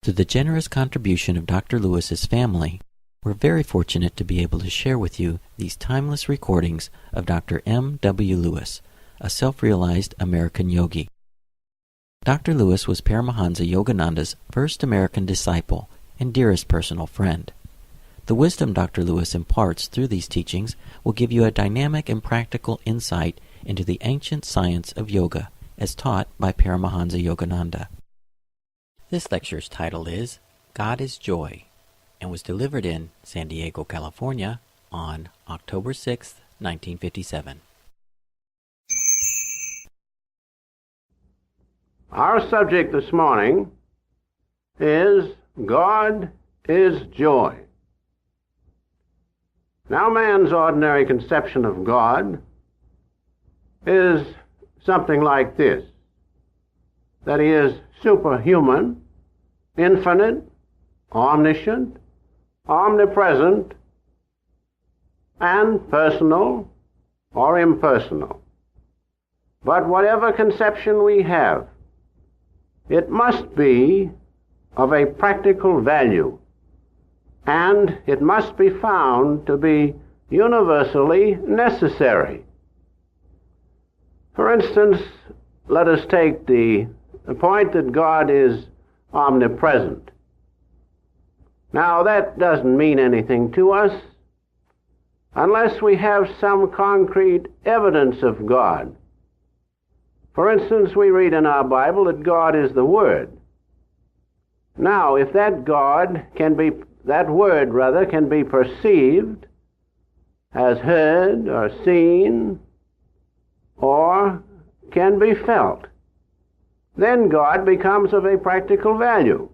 Through the generous contribution of Dr. Lewis's family, we're very fortunate to be able to share with you these timeless recordings of Dr. M. W. Lewis, a self-realized American yogi. Dr. Lewis was Paramahansa Yogananda's first American disciple and dearest personal friend. The wisdom Dr. Lewis imparts through these teachings will give you a dynamic and practical insight into the ancient science of yoga as taught by Paramahansa Yogananda. This lecture's title is God is Joy, and was delivered in San Diego, California on October 6, 1957. Our subject this morning is God is Joy. Now, man's ordinary conception of God is something like this, that he is superhuman, infinite, omniscient, omnipresent, and personal or impersonal. But whatever conception we have, it must be of a practical value, and it must be found to be universally necessary. For instance, let us take the point that God is omnipresent. Now, that doesn't mean anything to us unless we have some concrete evidence of God. For instance, we read in our Bible that God is the Word. Now, if that word can be perceived as heard or seen or can be felt, then God becomes of a practical value.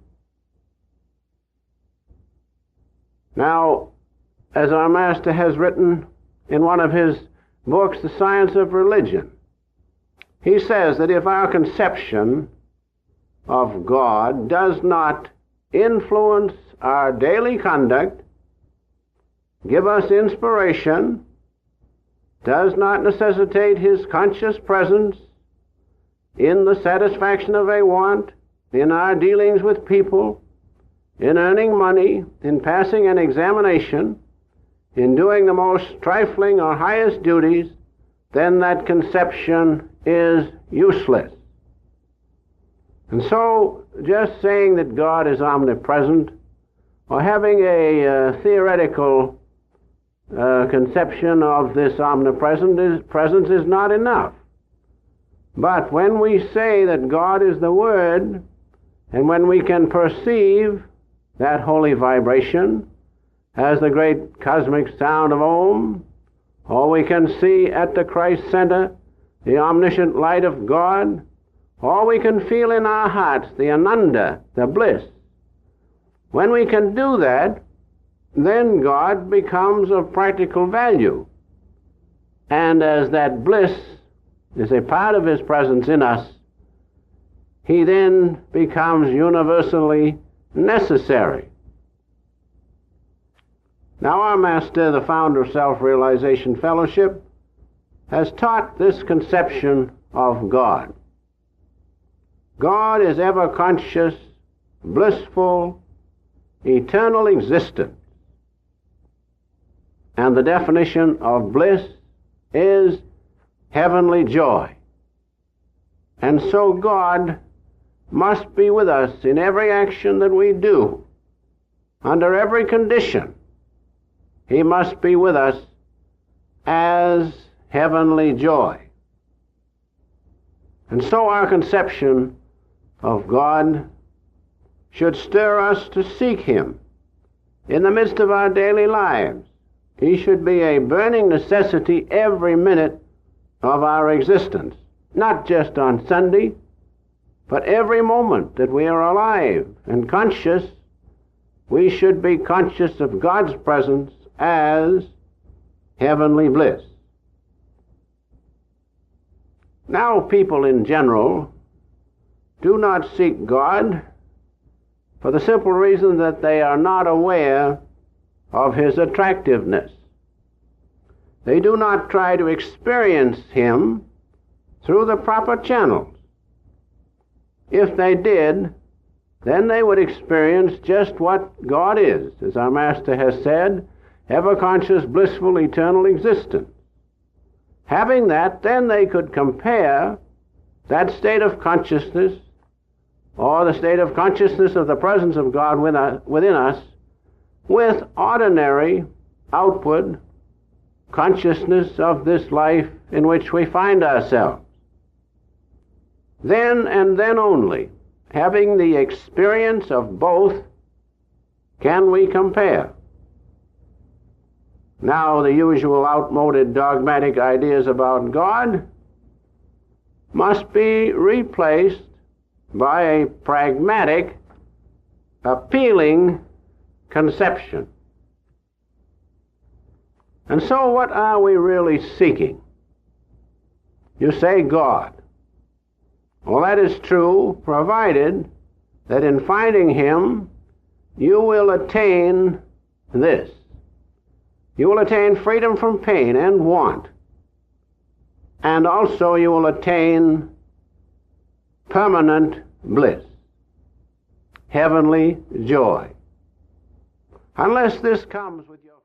Now, as our Master has written in one of his books, The Science of Religion, he says that if our conception of God does not influence our daily conduct, give us inspiration, does not necessitate his conscious presence in the satisfaction of a want, in our dealings with people, in earning money, in passing an examination, in doing the most trifling or highest duties, then that conception is useless. And so, just saying that God is omnipresent, or having a theoretical conception of this presence is not enough. But when we say that God is the Word, and when we can perceive that holy vibration as the great cosmic sound of Om, or we can see at the Christ Center the omniscient light of God, or we can feel in our hearts the Ananda, the bliss. When we can do that, then God becomes of practical value. And as that bliss is a part of his presence in us, he then becomes universally necessary. Now, our Master, the founder of Self-Realization Fellowship, has taught this conception of God. God is ever conscious, blissful, eternal existence. And the definition of bliss is heavenly joy. And so God must be with us in every action that we do, under every condition. He must be with us as heavenly joy. And so our conception of God should stir us to seek him in the midst of our daily lives. He should be a burning necessity every minute of our existence, not just on Sunday, but every moment that we are alive and conscious. We should be conscious of God's presence as heavenly bliss. Now, people in general do not seek God for the simple reason that they are not aware of his attractiveness. They do not try to experience him through the proper channels. If they did, then they would experience just what God is, as our Master has said, ever-conscious, blissful, eternal existence. Having that, then they could compare that state of consciousness, or the state of consciousness of the presence of God within us, with ordinary, outward consciousness of this life in which we find ourselves. Then and then only, having the experience of both, can we compare. Now, the usual outmoded dogmatic ideas about God must be replaced by a pragmatic, appealing conception. And so what are we really seeking? You say God. Well, that is true, provided that in finding Him, you will attain this. You will attain freedom from pain and want. And also you will attain permanent bliss, heavenly joy. Unless this comes with your